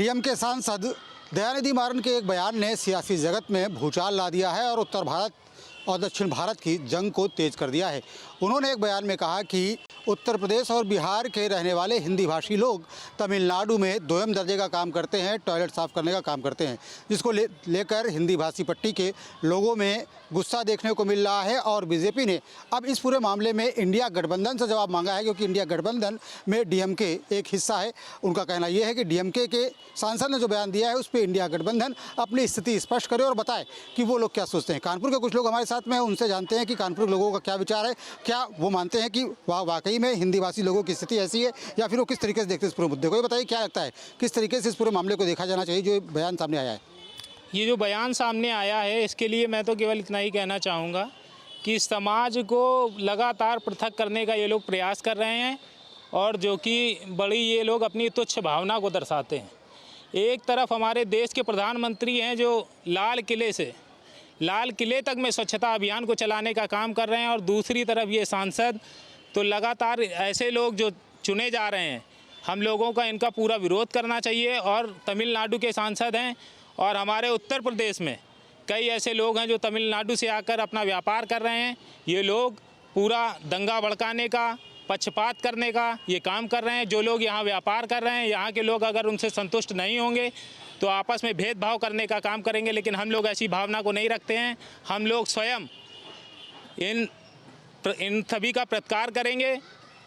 DMK सांसद दयानिधि मारन के एक बयान ने सियासी जगत में भूचाल ला दिया है और उत्तर भारत और दक्षिण भारत की जंग को तेज कर दिया है। उन्होंने एक बयान में कहा कि उत्तर प्रदेश और बिहार के रहने वाले हिंदी भाषी लोग तमिलनाडु में दोयम दर्जे का काम करते हैं, टॉयलेट साफ़ करने का काम करते हैं, जिसको लेकर हिंदी भाषी पट्टी के लोगों में गुस्सा देखने को मिल रहा है। और बीजेपी ने अब इस पूरे मामले में इंडिया गठबंधन से जवाब मांगा है, क्योंकि इंडिया गठबंधन में डीएमके एक हिस्सा है। उनका कहना यह है कि डीएमके के सांसद ने जो बयान दिया है उस पर इंडिया गठबंधन अपनी स्थिति स्पष्ट करे और बताए कि वो लोग क्या सोचते हैं। कानपुर के कुछ लोग हमारे साथ में हैं, उनसे जानते हैं कि कानपुर के लोगों का क्या विचार है, क्या वो मानते हैं कि वाकई में हिंदी भाषी लोगों की स्थिति ऐसी है या फिर वो किस तरीके से देखते हैं इस पूरे मुद्दे को। ये बताइए, क्या लगता है किस तरीके से इस पूरे मामले को देखा जाना चाहिए जो बयान सामने आया है? ये जो बयान सामने आया है इसके लिए मैं तो केवल इतना ही कहना चाहूँगा कि समाज को लगातार पृथक करने का ये लोग प्रयास कर रहे हैं और जो कि बड़ी ये लोग अपनी तुच्छ भावना को दर्शाते हैं। एक तरफ हमारे देश के प्रधानमंत्री हैं जो लाल किले तक में स्वच्छता अभियान को चलाने का काम कर रहे हैं, और दूसरी तरफ ये सांसद तो लगातार ऐसे लोग जो चुने जा रहे हैं, हम लोगों का इनका पूरा विरोध करना चाहिए। और तमिलनाडु के सांसद हैं और हमारे उत्तर प्रदेश में कई ऐसे लोग हैं जो तमिलनाडु से आकर अपना व्यापार कर रहे हैं। ये लोग पूरा दंगा भड़काने का, पक्षपात करने का ये काम कर रहे हैं। जो लोग यहाँ व्यापार कर रहे हैं, यहाँ के लोग अगर उनसे संतुष्ट नहीं होंगे तो आपस में भेदभाव करने का काम करेंगे, लेकिन हम लोग ऐसी भावना को नहीं रखते हैं। हम लोग स्वयं इन सभी का प्रतिकार करेंगे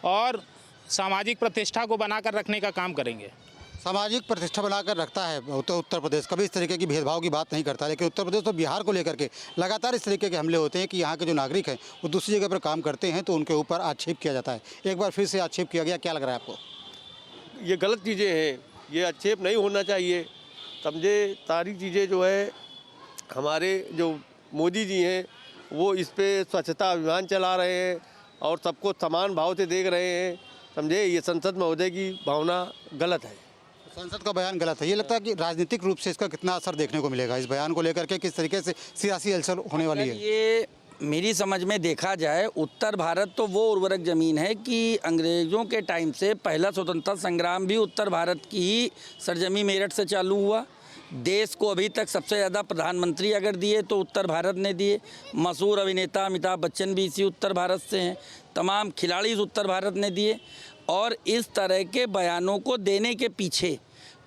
और सामाजिक प्रतिष्ठा को बनाकर रखने का काम करेंगे। सामाजिक प्रतिष्ठा बनाकर रखता है उत्तर प्रदेश, कभी इस तरीके की भेदभाव की बात नहीं करता, लेकिन उत्तर प्रदेश तो बिहार को लेकर के लगातार इस तरीके के हमले होते हैं कि यहाँ के जो नागरिक हैं वो दूसरी जगह पर काम करते हैं तो उनके ऊपर आक्षेप किया जाता है। एक बार फिर से आक्षेप किया गया, क्या लग रहा है आपको? ये गलत चीज़ें हैं, ये आक्षेप नहीं होना चाहिए। समझे सारी चीज़ें जो है हमारे जो मोदी जी हैं वो इस पर स्वच्छता अभियान चला रहे हैं और सबको समान भाव से देख रहे हैं। समझे, ये संसद महोदय की भावना गलत है, संसद का बयान गलत है। ये लगता है कि राजनीतिक रूप से इसका कितना असर देखने को मिलेगा, इस बयान को लेकर के किस तरीके से सियासी हलचल होने वाली है? ये मेरी समझ में देखा जाए, उत्तर भारत तो वो उर्वरक ज़मीन है कि अंग्रेज़ों के टाइम से पहला स्वतंत्रता संग्राम भी उत्तर भारत की ही सरजमी मेरठ से चालू हुआ। देश को अभी तक सबसे ज़्यादा प्रधानमंत्री अगर दिए तो उत्तर भारत ने दिए। मशहूर अभिनेता अमिताभ बच्चन भी इसी उत्तर भारत से हैं। तमाम खिलाड़ी इस उत्तर भारत ने दिए। और इस तरह के बयानों को देने के पीछे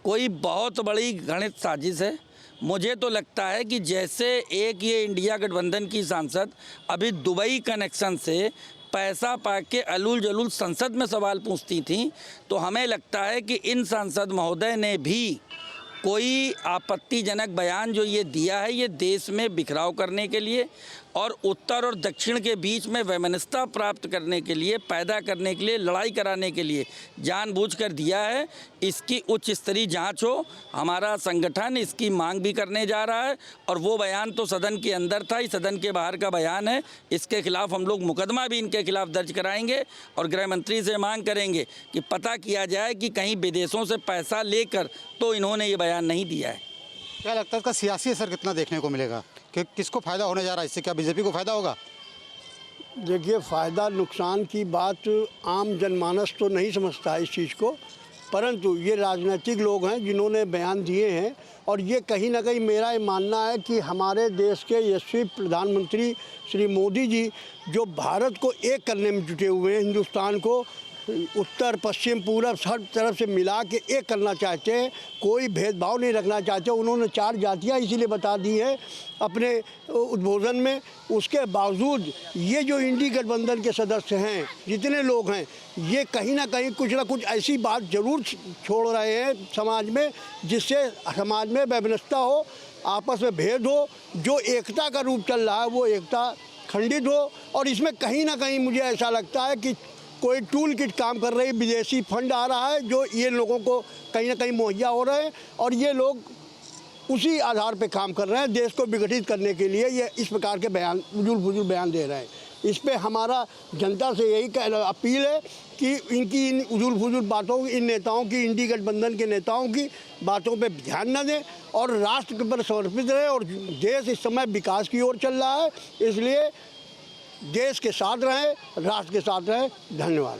कोई बहुत बड़ी गणित साजिश है। मुझे तो लगता है कि जैसे एक ये इंडिया गठबंधन की सांसद अभी दुबई कनेक्शन से पैसा पा के अलूल जलूल संसद में सवाल पूछती थी, तो हमें लगता है कि इन सांसद महोदय ने भी कोई आपत्तिजनक बयान जो ये दिया है ये देश में बिखराव करने के लिए और उत्तर और दक्षिण के बीच में वैमनस्यता प्राप्त करने के लिए, पैदा करने के लिए, लड़ाई कराने के लिए जानबूझकर दिया है। इसकी उच्च स्तरीय जांच हो। हमारा संगठन इसकी मांग भी करने जा रहा है और वो बयान तो सदन के अंदर था, इस सदन के बाहर का बयान है। इसके खिलाफ हम लोग मुकदमा भी इनके खिलाफ दर्ज कराएंगे और गृह मंत्री से मांग करेंगे कि पता किया जाए कि कहीं विदेशों से पैसा लेकर तो इन्होंने ये बयान नहीं दिया है। क्या लगता है इसका सियासी असर कितना देखने को मिलेगा, कि किसको फ़ायदा होने जा रहा है इससे? क्या बीजेपी को फ़ायदा होगा? देखिए, फ़ायदा नुकसान की बात आम जनमानस तो नहीं समझता है इस चीज़ को, परंतु ये राजनीतिक लोग हैं जिन्होंने बयान दिए हैं। और ये कहीं ना कहीं मेरा ये मानना है कि हमारे देश के यशस्वी प्रधानमंत्री श्री मोदी जी जो भारत को एक करने में जुटे हुए हैं, हिंदुस्तान को उत्तर पश्चिम पूरब हर तरफ से मिला के एक करना चाहते हैं, कोई भेदभाव नहीं रखना चाहते। उन्होंने 4 जातियाँ इसीलिए बता दी हैं अपने उद्बोधन में। उसके बावजूद ये जो इंडी गठबंधन के सदस्य हैं, जितने लोग हैं, ये कहीं ना कुछ ऐसी बात ज़रूर छोड़ रहे हैं समाज में जिससे समाज में वैमनस्यता हो, आपस में भेद हो। जो एकता का रूप चल रहा है वो एकता खंडित हो। और इसमें कहीं ना कहीं मुझे ऐसा लगता है कि कोई टूल किट काम कर रही है, विदेशी फंड आ रहा है जो ये लोगों को कहीं ना कहीं मुहैया हो रहे हैं और ये लोग उसी आधार पे काम कर रहे हैं। देश को विघटित करने के लिए ये इस प्रकार के बयान, फजूल बयान दे रहे हैं। इस पे हमारा जनता से यही अपील है कि इनकी इन फजूल बातों, इन नेताओं की, इंडी गठबंधन के नेताओं की बातों पे ध्यान न दें और राष्ट्र पर समर्पित रहें। और देश इस समय विकास की ओर चल रहा है, इसलिए देश के साथ रहें, राष्ट्र के साथ रहें। धन्यवाद।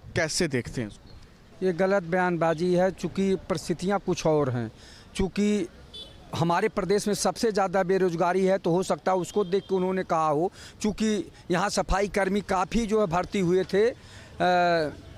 कैसे देखते हैं इसको? ये गलत बयानबाजी है, चूँकि परिस्थितियाँ कुछ और हैं। चूँकि हमारे प्रदेश में सबसे ज़्यादा बेरोजगारी है, तो हो सकता है उसको देख के उन्होंने कहा हो। चूँकि यहाँ सफाई कर्मी काफ़ी जो है भर्ती हुए थे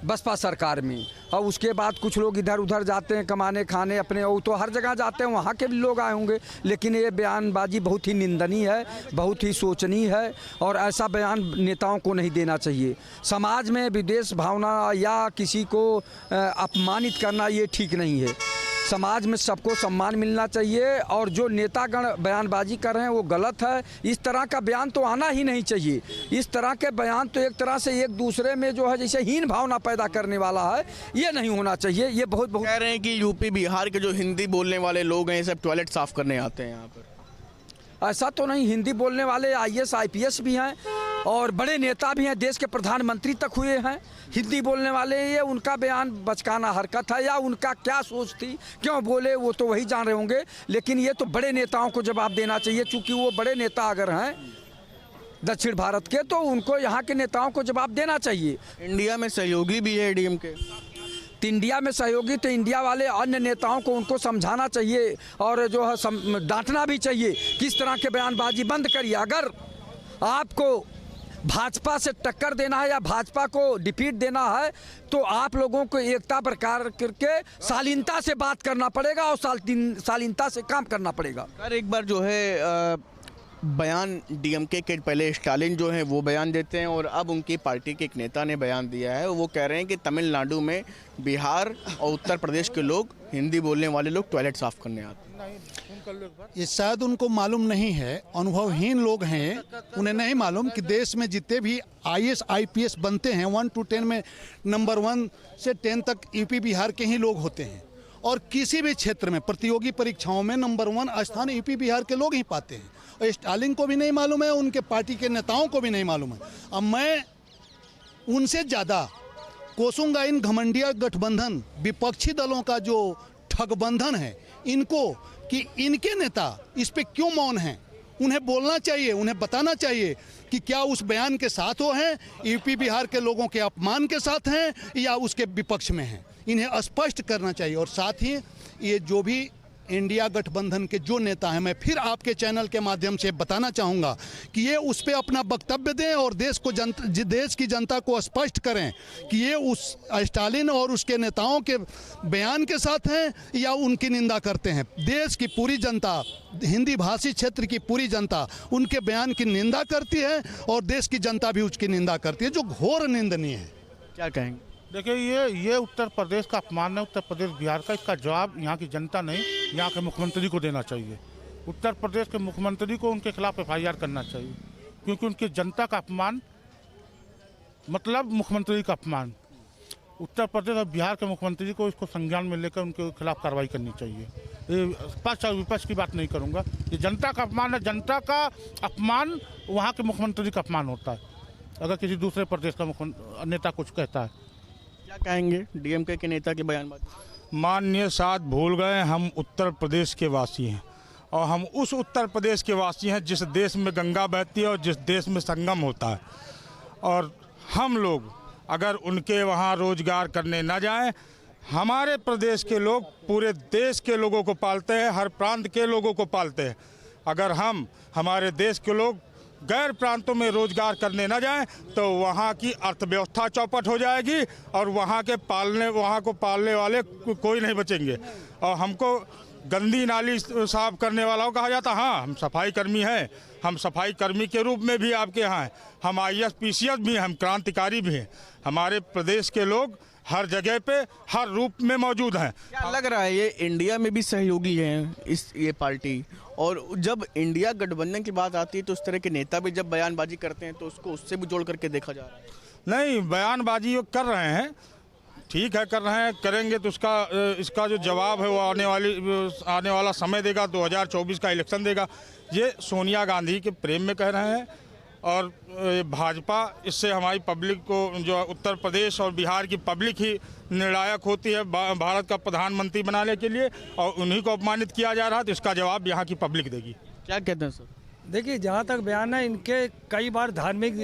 बसपा सरकार में, और उसके बाद कुछ लोग इधर उधर जाते हैं कमाने खाने अपने, वो तो हर जगह जाते हैं, वहाँ के भी लोग आए होंगे। लेकिन ये बयानबाजी बहुत ही निंदनीय है, बहुत ही शोचनीय है, और ऐसा बयान नेताओं को नहीं देना चाहिए। समाज में विद्वेष भावना या किसी को अपमानित करना ये ठीक नहीं है। समाज में सबको सम्मान मिलना चाहिए, और जो नेतागण बयानबाजी कर रहे हैं वो गलत है। इस तरह का बयान तो आना ही नहीं चाहिए। इस तरह के बयान तो एक तरह से एक दूसरे में जो है जैसे हीन भावना पैदा करने वाला है, ये नहीं होना चाहिए। ये बहुत कह रहे हैं कि यूपी बिहार के जो हिंदी बोलने वाले लोग हैं, सब टॉयलेट साफ करने आते हैं यहाँ पर। ऐसा तो नहीं, हिंदी बोलने वाले IAS IPS भी हैं और बड़े नेता भी हैं, देश के प्रधानमंत्री तक हुए हैं हिंदी बोलने वाले। ये उनका बयान बचकाना हरकत है, या उनका क्या सोच थी, क्यों बोले, वो तो वही जान रहे होंगे। लेकिन ये तो बड़े नेताओं को जवाब देना चाहिए, क्योंकि वो बड़े नेता अगर हैं दक्षिण भारत के, तो उनको यहाँ के नेताओं को जवाब देना चाहिए। इंडिया में सहयोगी भी है DMK, तो इंडिया में सहयोगी, तो इंडिया वाले अन्य नेताओं को उनको समझाना चाहिए, और जो है डांटना भी चाहिए कि इस तरह के बयानबाजी बंद करिए। अगर आपको भाजपा से टक्कर देना है या भाजपा को डिफीट देना है, तो आप लोगों को एकता बरकरार करके शालीनता से बात करना पड़ेगा और शालीनता से काम करना पड़ेगा। सर एक बार जो है बयान DMK के पहले स्टालिन जो हैं वो बयान देते हैं, और अब उनकी पार्टी के एक नेता ने बयान दिया है। वो कह रहे हैं कि तमिलनाडु में, बिहार और उत्तर प्रदेश के लोग, हिंदी बोलने वाले लोग टॉयलेट साफ करने आते हैं। ये शायद उनको मालूम नहीं है, अनुभवहीन लोग हैं, उन्हें नहीं मालूम कि देश में जितने भी IAS IPS बनते हैं 1 to 10 में नंबर 1 से 10 तक यूपी बिहार के ही लोग होते हैं, और किसी भी क्षेत्र में प्रतियोगी परीक्षाओं में नंबर 1 स्थान यूपी बिहार के लोग ही पाते हैं। और स्टालिन को भी नहीं मालूम है, उनके पार्टी के नेताओं को भी नहीं मालूम है। अब मैं उनसे ज़्यादा कोसूंगा इन घमंडिया गठबंधन विपक्षी दलों का जो ठगबंधन है इनको, कि इनके नेता इस पे क्यों मौन हैं। उन्हें बोलना चाहिए, उन्हें बताना चाहिए कि क्या उस बयान के साथ वो हैं, यूपी बिहार के लोगों के अपमान के साथ हैं, या उसके विपक्ष में हैं। इन्हें स्पष्ट करना चाहिए। और साथ ही ये जो भी इंडिया गठबंधन के जो नेता हैं, मैं फिर आपके चैनल के माध्यम से बताना चाहूँगा कि ये उस पर अपना वक्तव्य दें और देश की जनता को स्पष्ट करें कि ये उस स्टालिन और उसके नेताओं के बयान के साथ हैं या उनकी निंदा करते हैं। देश की पूरी जनता, हिंदी भाषी क्षेत्र की पूरी जनता उनके बयान की निंदा करती है, और देश की जनता भी उसकी निंदा करती है, जो घोर निंदनीय है। क्या कहेंगे? देखिए, ये उत्तर प्रदेश का अपमान है, उत्तर प्रदेश बिहार का। इसका जवाब यहाँ की जनता नहीं, यहाँ के मुख्यमंत्री को देना चाहिए। उत्तर प्रदेश के मुख्यमंत्री को उनके खिलाफ FIR करना चाहिए, क्योंकि उनकी जनता का अपमान मतलब मुख्यमंत्री का अपमान। उत्तर प्रदेश और बिहार के मुख्यमंत्री को इसको संज्ञान में लेकर उनके खिलाफ कार्रवाई करनी चाहिए। ये पक्ष और विपक्ष की बात नहीं करूँगा, ये जनता का अपमान है। जनता का अपमान वहाँ के मुख्यमंत्री का अपमान होता है अगर किसी दूसरे प्रदेश का नेता कुछ कहता है। क्या कहेंगे DMK के नेता के बयानबाजी? माननीय साथ भूल गए, हम उत्तर प्रदेश के वासी हैं, और हम उस उत्तर प्रदेश के वासी हैं जिस देश में गंगा बहती है और जिस देश में संगम होता है। और हम लोग अगर उनके वहाँ रोजगार करने न जाएं, हमारे प्रदेश के लोग पूरे देश के लोगों को पालते हैं, हर प्रांत के लोगों को पालते हैं। अगर हम हमारे देश के लोग गैर प्रांतों में रोजगार करने न जाएं, तो वहाँ की अर्थव्यवस्था चौपट हो जाएगी और वहाँ को पालने वाले कोई नहीं बचेंगे। और हमको गंदी नाली साफ करने वाला कहा जाता, हाँ हम सफाई कर्मी हैं, हम सफाई कर्मी के रूप में भी आपके यहाँ हैं, हम IAS PCS भी हैं, हम क्रांतिकारी भी हैं। हमारे प्रदेश के लोग हर जगह पे हर रूप में मौजूद हैं। क्या लग रहा है ये इंडिया में भी सहयोगी हैं ये पार्टी, और जब इंडिया गठबंधन की बात आती है तो उस तरह के नेता भी जब बयानबाजी करते हैं तो उसको उससे भी जोड़ करके देखा जा रहा है? नहीं, बयानबाजी वो कर रहे हैं, ठीक है कर रहे हैं, करेंगे तो इसका जो जवाब है वो आने वाला समय देगा, 2024 का इलेक्शन देगा। ये सोनिया गांधी के प्रेम में कह रहे हैं, और भाजपा इससे हमारी पब्लिक को, जो उत्तर प्रदेश और बिहार की पब्लिक ही निर्णायक होती है भारत का प्रधानमंत्री बनाने के लिए, और उन्हीं को अपमानित किया जा रहा है, तो इसका जवाब यहाँ की पब्लिक देगी। क्या कहते हैं सर? देखिए, जहाँ तक बयान है इनके, कई बार धार्मिक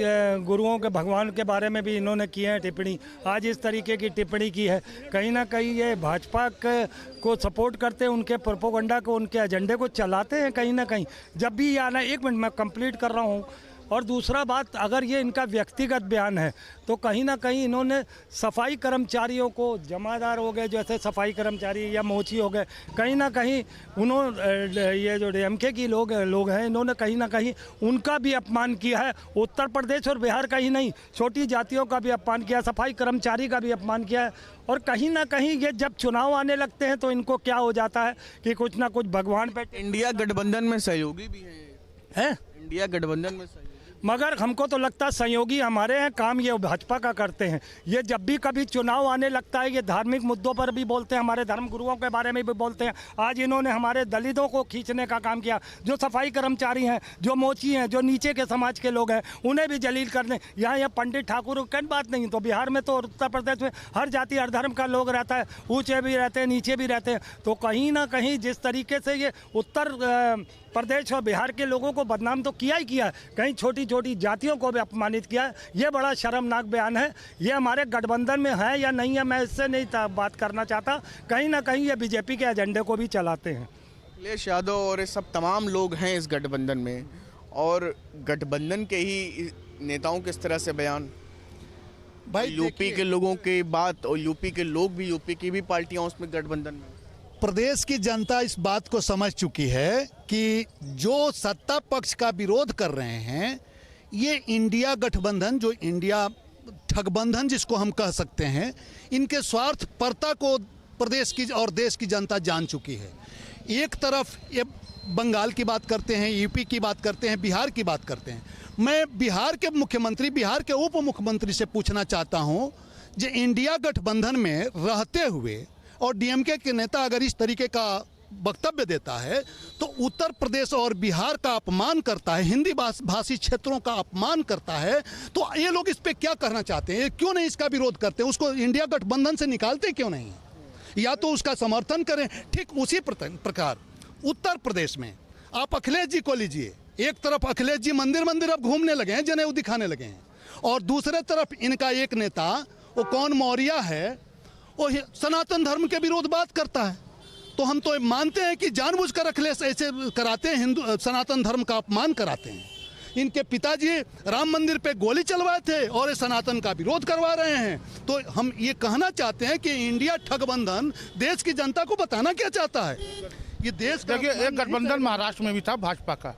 गुरुओं के, भगवान के बारे में भी इन्होंने किए हैं टिप्पणी। आज इस तरीके की टिप्पणी की है, कहीं ना कहीं ये भाजपा को सपोर्ट करते हैं, उनके प्रोपोगंडा को, उनके एजेंडे को चलाते हैं कहीं ना कहीं। जब भी ये आना, एक मिनट मैं कंप्लीट कर रहा हूँ। और दूसरा बात, अगर ये इनका व्यक्तिगत बयान है तो कहीं ना कहीं इन्होंने सफाई कर्मचारियों को, जमादार हो गए जैसे सफाई कर्मचारी या मोची हो गए, कहीं ना कहीं उन्होंने, ये जो डीएमके की लोग हैं, इन्होंने कहीं ना कहीं उनका भी अपमान किया है। उत्तर प्रदेश और बिहार का ही नहीं, छोटी जातियों का भी अपमान किया, सफाई कर्मचारी का भी अपमान किया है। और कहीं ना कहीं ये जब चुनाव आने लगते हैं तो इनको क्या हो जाता है कि कुछ ना कुछ भगवान पे। इंडिया गठबंधन में सहयोगी भी हैं, इंडिया गठबंधन में सहयोगी, मगर हमको तो लगता है सहयोगी हमारे हैं, काम ये भाजपा का करते हैं। ये जब भी कभी चुनाव आने लगता है, ये धार्मिक मुद्दों पर भी बोलते हैं, हमारे धर्म गुरुओं के बारे में भी बोलते हैं। आज इन्होंने हमारे दलितों को खींचने का काम किया, जो सफाई कर्मचारी हैं, जो मोची हैं, जो नीचे के समाज के लोग हैं, उन्हें भी जलील करने। यहाँ पंडित ठाकुर की बात नहीं, तो बिहार में तो, उत्तर प्रदेश में हर जाति हर धर्म का लोग रहता है, ऊँचे भी रहते हैं, नीचे भी रहते हैं। तो कहीं ना कहीं जिस तरीके से ये उत्तर प्रदेश और बिहार के लोगों को बदनाम तो किया ही किया है, कहीं छोटी छोटी जातियों को भी अपमानित किया है। ये बड़ा शर्मनाक बयान है। ये हमारे गठबंधन में है या नहीं है, मैं इससे नहीं बात करना चाहता। कहीं ना कहीं ये बीजेपी के एजेंडे को भी चलाते हैं। अखिलेश यादव और ये सब तमाम लोग हैं इस गठबंधन में, और गठबंधन के ही नेताओं किस तरह से बयान, भाई यूपी के लोगों की बात, और यूपी के लोग भी, यूपी की भी पार्टियां उसमें गठबंधन में। प्रदेश की जनता इस बात को समझ चुकी है कि जो सत्ता पक्ष का विरोध कर रहे हैं, ये इंडिया गठबंधन, जो इंडिया ठगबंधन जिसको हम कह सकते हैं, इनके स्वार्थपरता को प्रदेश की और देश की जनता जान चुकी है। एक तरफ ये बंगाल की बात करते हैं, यूपी की बात करते हैं, बिहार की बात करते हैं। मैं बिहार के मुख्यमंत्री, बिहार के उप मुख्यमंत्री से पूछना चाहता हूँ, जो इंडिया गठबंधन में रहते हुए और डीएमके के नेता अगर इस तरीके का वक्तव्य देता है तो उत्तर प्रदेश और बिहार का अपमान करता है, हिंदी भाषी क्षेत्रों का अपमान करता है, तो ये लोग इस पे क्या करना चाहते हैं? क्यों नहीं इसका विरोध करते? उसको इंडिया गठबंधन से निकालते क्यों नहीं? या तो उसका समर्थन करें। ठीक उसी प्रकार उत्तर प्रदेश में आप अखिलेश जी को लीजिए। एक तरफ अखिलेश जी मंदिर अब घूमने लगे हैं, जनेऊ दिखाने लगे हैं, और दूसरे तरफ इनका एक नेता, वो कौन मौर्य है, वो सनातन धर्म के विरोध बात करता है। तो हम तो मानते हैं कि जानबूझकर अखिलेश ऐसे कराते हैं, हिंदू सनातन धर्म का अपमान कराते हैं। इनके पिताजी राम मंदिर पे गोली चलवाए थे और ये सनातन का विरोध करवा रहे हैं। तो हम ये कहना चाहते हैं कि इंडिया ठगबंधन देश की जनता को बताना क्या चाहता है? ये देश, देखिए, एक गठबंधन महाराष्ट्र में भी था भाजपा का,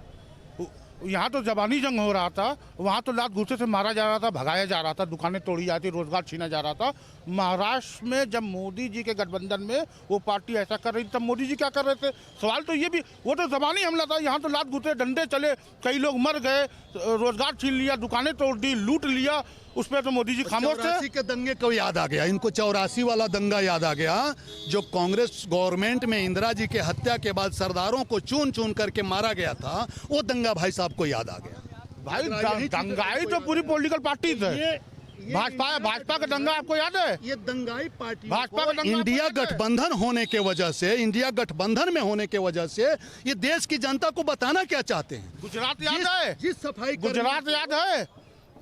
यहाँ तो जबानी जंग हो रहा था, वहाँ तो लात घूसे से मारा जा रहा था, भगाया जा रहा था, दुकानें तोड़ी जाती, रोजगार छीना जा रहा था। महाराष्ट्र में जब मोदी जी के गठबंधन में वो पार्टी ऐसा कर रही थी, तब मोदी जी क्या कर रहे थे? सवाल तो ये भी, वो तो जबानी हमला था, यहाँ तो लात घूसे, डंडे चले, कई लोग मर गए, रोजगार छीन लिया, दुकानें तोड़ दी, लूट लिया, उस पर तो मोदी जी खामोश थे। 84 के दंगे को याद आ गया इनको, 84 वाला दंगा याद आ गया, जो कांग्रेस गवर्नमेंट में इंदिरा जी के हत्या के बाद सरदारों को चुन चुन करके मारा गया था, वो दंगा भाई साहब को याद आ गया। भाई दंगाई तो पूरी पॉलिटिकल पार्टी थे, भाजपा का दंगा आपको याद है? ये दंगाई पार्टी भाजपा का दंगा, इंडिया गठबंधन होने के वजह से, इंडिया गठबंधन में होने के वजह से ये देश की जनता को बताना क्या चाहते हैं? गुजरात याद है? जिस सफाई, गुजरात याद है?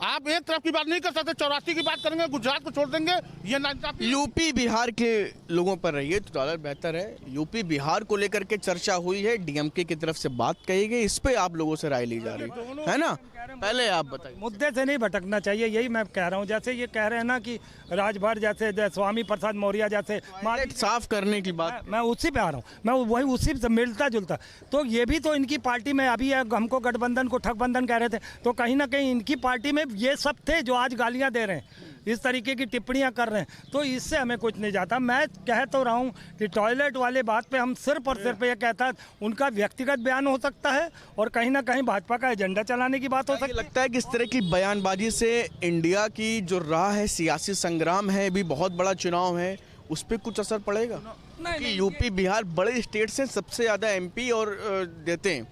आप एक तरफ की बात नहीं कर सकते, 84 की बात करेंगे, गुजरात को छोड़ देंगे, ये नाइंसाफी। यूपी बिहार के लोगों पर रहिए तो डॉलर बेहतर है। यूपी बिहार को लेकर के चर्चा हुई है, डीएमके की तरफ से बात कही गई, इस पे आप लोगों से राय ली जा रही है ना? पहले आप बताइए। मुद्दे से नहीं भटकना चाहिए, यही मैं कह रहा हूँ। जैसे ये कह रहे हैं ना कि राजभर जैसे स्वामी प्रसाद मौर्य जैसे साफ करने की बात, मैं उसी पे आ रहा हूँ, मैं वही उसी से मिलता जुलता। तो ये भी तो इनकी पार्टी में अभी हमको गठबंधन को ठगबंधन कह रहे थे, तो कहीं ना कहीं इनकी पार्टी में ये सब थे जो आज गालियाँ दे रहे हैं, इस तरीके की टिप्पणियां कर रहे हैं। तो इससे हमें कुछ नहीं जाता। मैं कह तो रहा हूँ कि टॉयलेट वाले बात पे हम सिर्फ और सिर्फ ये कहता है, उनका व्यक्तिगत बयान हो सकता है और कहीं ना कहीं भाजपा का एजेंडा चलाने की बात हो सकती है। लगता है कि इस तरह की बयानबाजी से इंडिया की जो राह है, सियासी संग्राम है, भी बहुत बड़ा चुनाव है, उस पर कुछ असर पड़ेगा? कि यूपी बिहार बड़े स्टेट से सबसे ज़्यादा एमपी और देते हैं।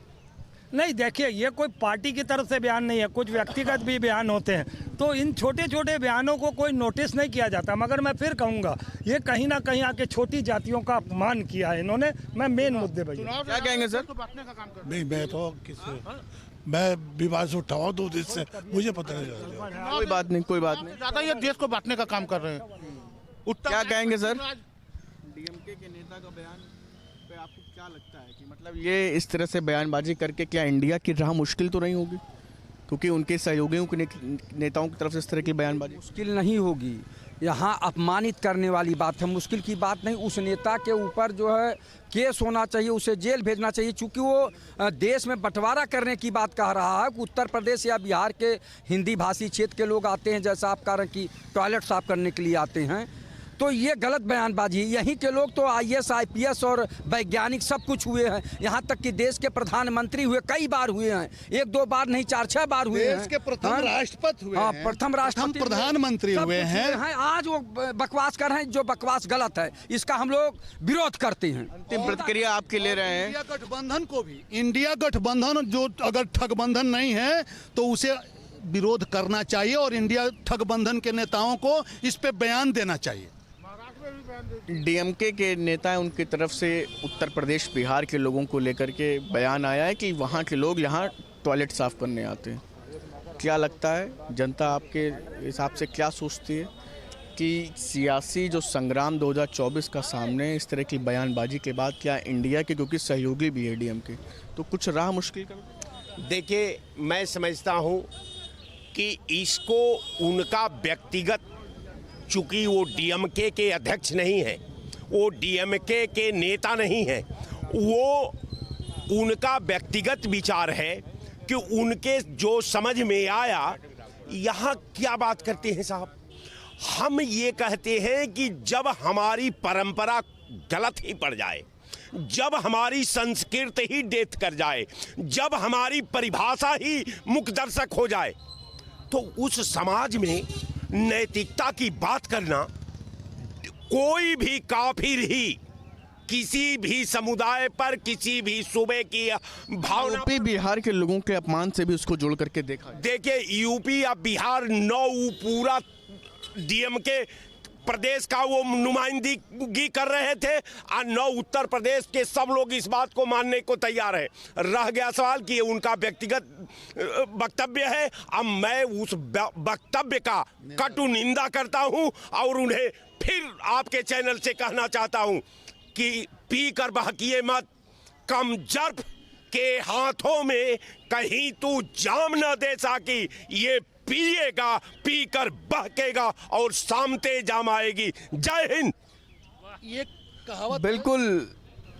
नहीं, देखिए, ये कोई पार्टी की तरफ से बयान नहीं है, कुछ व्यक्तिगत भी बयान होते हैं, तो इन छोटे छोटे बयानों को कोई नोटिस नहीं किया जाता। मगर मैं फिर कहूँगा, ये कहीं ना कहीं आके छोटी जातियों का अपमान किया है इन्होंने। मैं मेन मुद्दे पर क्या कहेंगे सर? नहीं, मैं तो मैं विवाद उठाऊँ तो इससे मुझे पता नहीं चला। कोई बात नहीं, कोई बात नहीं। ज़्यादा ये देश को बांटने का काम कर रहे हैं। क्या कहेंगे सर, डीएमके के नेता का बयान पे आपको क्या लगता है कि मतलब ये इस तरह से बयानबाजी करके क्या इंडिया की राह मुश्किल तो नहीं होगी, क्योंकि उनके सहयोगियों के नेताओं की तरफ से इस तरह की बयानबाजी? मुश्किल नहीं होगी, यहाँ अपमानित करने वाली बात है, मुश्किल की बात नहीं। उस नेता के ऊपर जो है केस होना चाहिए, उसे जेल भेजना चाहिए, क्योंकि वो देश में बंटवारा करने की बात कह रहा है। उत्तर प्रदेश या बिहार के हिंदी भाषी क्षेत्र के लोग आते हैं, जैसा आप कह रहे हैं कि टॉयलेट साफ करने के लिए आते हैं, तो ये गलत बयानबाजी। यहीं के लोग तो IAS IPS और वैज्ञानिक सब कुछ हुए हैं, यहाँ तक कि देश के प्रधानमंत्री हुए, कई बार हुए हैं, 1-2 बार नहीं 4-6 बार हुए हैं। देश के प्रथम राष्ट्रपति हुए हैं, प्रथम राष्ट्रपति, प्रधानमंत्री हुए हैं। आज वो बकवास कर रहे हैं, जो बकवास गलत है, इसका हम लोग विरोध करते हैं। अंतिम प्रतिक्रिया आपके ले रहे हैं। इंडिया गठबंधन को भी, इंडिया गठबंधन जो अगर ठगबंधन नहीं है तो उसे विरोध करना चाहिए और इंडिया ठगबंधन के नेताओं को इस पे बयान देना चाहिए। डीएमके के नेता हैं, उनकी तरफ से उत्तर प्रदेश बिहार के लोगों को लेकर के बयान आया है कि वहाँ के लोग यहाँ टॉयलेट साफ करने आते हैं। क्या लगता है जनता आपके हिसाब से क्या सोचती है कि सियासी जो संग्राम 2024 का सामने इस तरह की बयानबाजी के बाद क्या इंडिया के, क्योंकि सहयोगी भी है डीएमके, तो कुछ राह मुश्किल कर? देखिए, मैं समझता हूँ कि इसको उनका व्यक्तिगत, चूँकि वो डीएमके के अध्यक्ष नहीं है, वो डीएमके के नेता नहीं है, वो उनका व्यक्तिगत विचार है कि उनके जो समझ में आया। यहाँ क्या बात करते हैं साहब, हम ये कहते हैं कि जब हमारी परंपरा गलत ही पड़ जाए, जब हमारी संस्कृति ही डेथ कर जाए, जब हमारी परिभाषा ही मुखदर्शक हो जाए, तो उस समाज में नैतिकता की बात करना, कोई भी काफिर ही किसी भी समुदाय पर, किसी भी सूबे की भावना। यूपी बिहार के लोगों के अपमान से भी उसको जोड़ करके देखा। देखिए, यूपी या बिहार पूरा डीएमके प्रदेश का वो नुमाइंदगी कर रहे थे और 9 उत्तर प्रदेश के सब लोग इस बात को मानने को तैयार हैं। रह गया सवाल कि ये उनका व्यक्तिगत वक्तव्य है। अब मैं उस वक्तव्य का कटु निंदा करता हूं और उन्हें फिर आपके चैनल से कहना चाहता हूं कि पी कर बहकिए मत, कम जर्फ के हाथों में कहीं तू जाम न दे सकी, ये पिएगा, पीकर बहकेगा और सामते जाम आएगी। जय हिंद। ये कहावत बिल्कुल,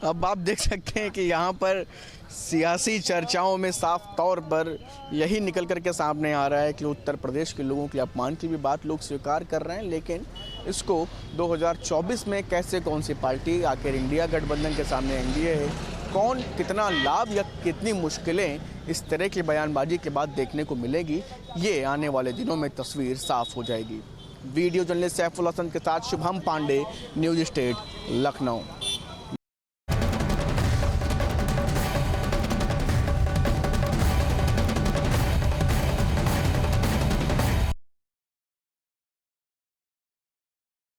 अब आप देख सकते हैं कि यहाँ पर सियासी चर्चाओं में साफ तौर पर यही निकल करके सामने आ रहा है कि उत्तर प्रदेश के लोगों के अपमान की भी बात लोग स्वीकार कर रहे हैं, लेकिन इसको 2024 में कैसे कौन सी पार्टी, आखिर इंडिया गठबंधन के सामने एनडीए है, कौन कितना लाभ या कितनी मुश्किलें इस तरह की बयानबाजी के बाद देखने को मिलेगी, ये आने वाले दिनों में तस्वीर साफ हो जाएगी। वीडियो जर्नलिस्ट सैफुल हसन के साथ शुभम पांडे, न्यूज स्टेट, लखनऊ।